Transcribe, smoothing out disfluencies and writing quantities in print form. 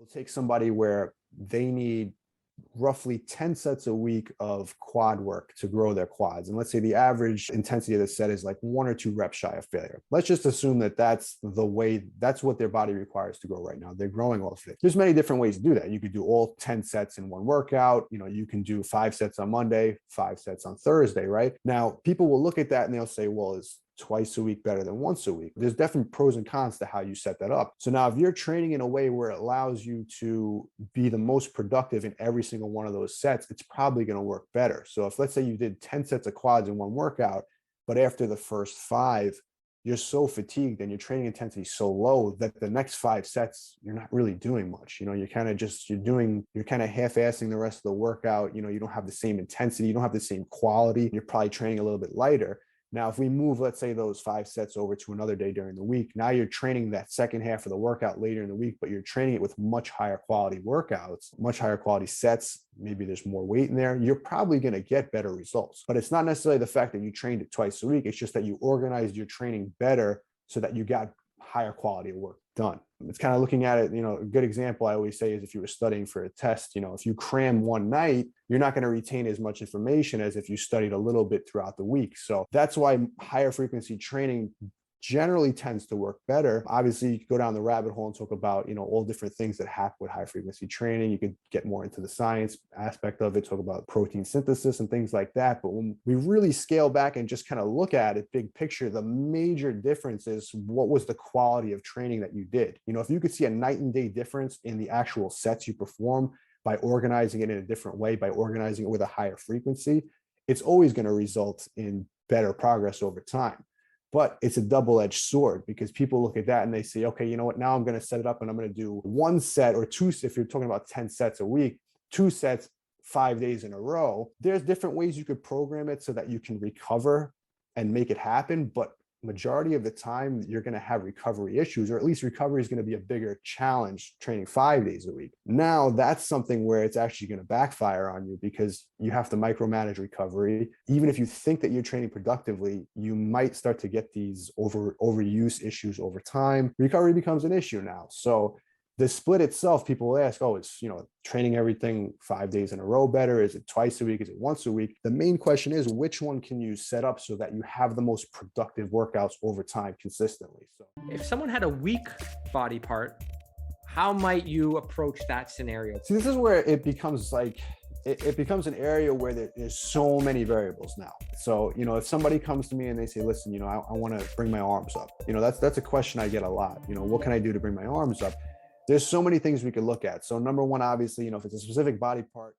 We'll take somebody where they need roughly 10 sets a week of quad work to grow their quads. And let's say the average intensity of the set is like 1 or 2 reps shy of failure. Let's just assume that that's what their body requires to grow right now. They're growing all fit. There's many different ways to do that. You could do all 10 sets in one workout. You can do 5 sets on Monday, 5 sets on Thursday, right? Now, people will look at that and they'll say, well, is twice a week better than once a week? There's definitely pros and cons to how you set that up. So now if you're training in a way where it allows you to be the most productive in every single one of those sets, it's probably going to work better. So if, let's say, you did 10 sets of quads in one workout, but after the first 5, you're so fatigued and your training intensity is so low that the next 5 sets, you're not really doing much. You're kind of half-assing the rest of the workout. You don't have the same intensity. You don't have the same quality. You're probably training a little bit lighter. Now, if we move, let's say, those 5 sets over to another day during the week, now you're training that second half of the workout later in the week, but you're training it with much higher quality workouts, much higher quality sets. Maybe there's more weight in there. You're probably going to get better results. But it's not necessarily the fact that you trained it twice a week. It's just that you organized your training better so that you got higher quality of work done. It's kind of looking at it, a good example I always say is if you were studying for a test, if you cram one night, you're not going to retain as much information as if you studied a little bit throughout the week. So that's why higher frequency training generally tends to work better. Obviously, you could go down the rabbit hole and talk about, all different things that happen with high frequency training. You could get more into the science aspect of it, talk about protein synthesis and things like that. But when we really scale back and just kind of look at it big picture, the major difference is what was the quality of training that you did. If you could see a night and day difference in the actual sets you perform by organizing it in a different way, by organizing it with a higher frequency, it's always going to result in better progress over time. But it's a double-edged sword because people look at that and they say, okay, you know what, now I'm going to set it up and I'm going to do 1 set or 2, if you're talking about 10 sets a week, 2 sets, 5 days in a row. There's different ways you could program it so that you can recover and make it happen. But majority of the time, you're going to have recovery issues, or at least recovery is going to be a bigger challenge training 5 days a week. Now, that's something where it's actually going to backfire on you because you have to micromanage recovery. Even if you think that you're training productively, you might start to get these overuse issues over time. Recovery becomes an issue now. So the split itself, people will ask, oh, is training everything 5 days in a row better? Is it twice a week? Is it once a week? The main question is, which one can you set up so that you have the most productive workouts over time consistently? So if someone had a weak body part, how might you approach that scenario? See, this is where it becomes like, it becomes an area where there's so many variables now. So, if somebody comes to me and they say, listen, I want to bring my arms up, that's a question I get a lot. What can I do to bring my arms up? There's so many things we could look at. So number one, obviously, if it's a specific body part,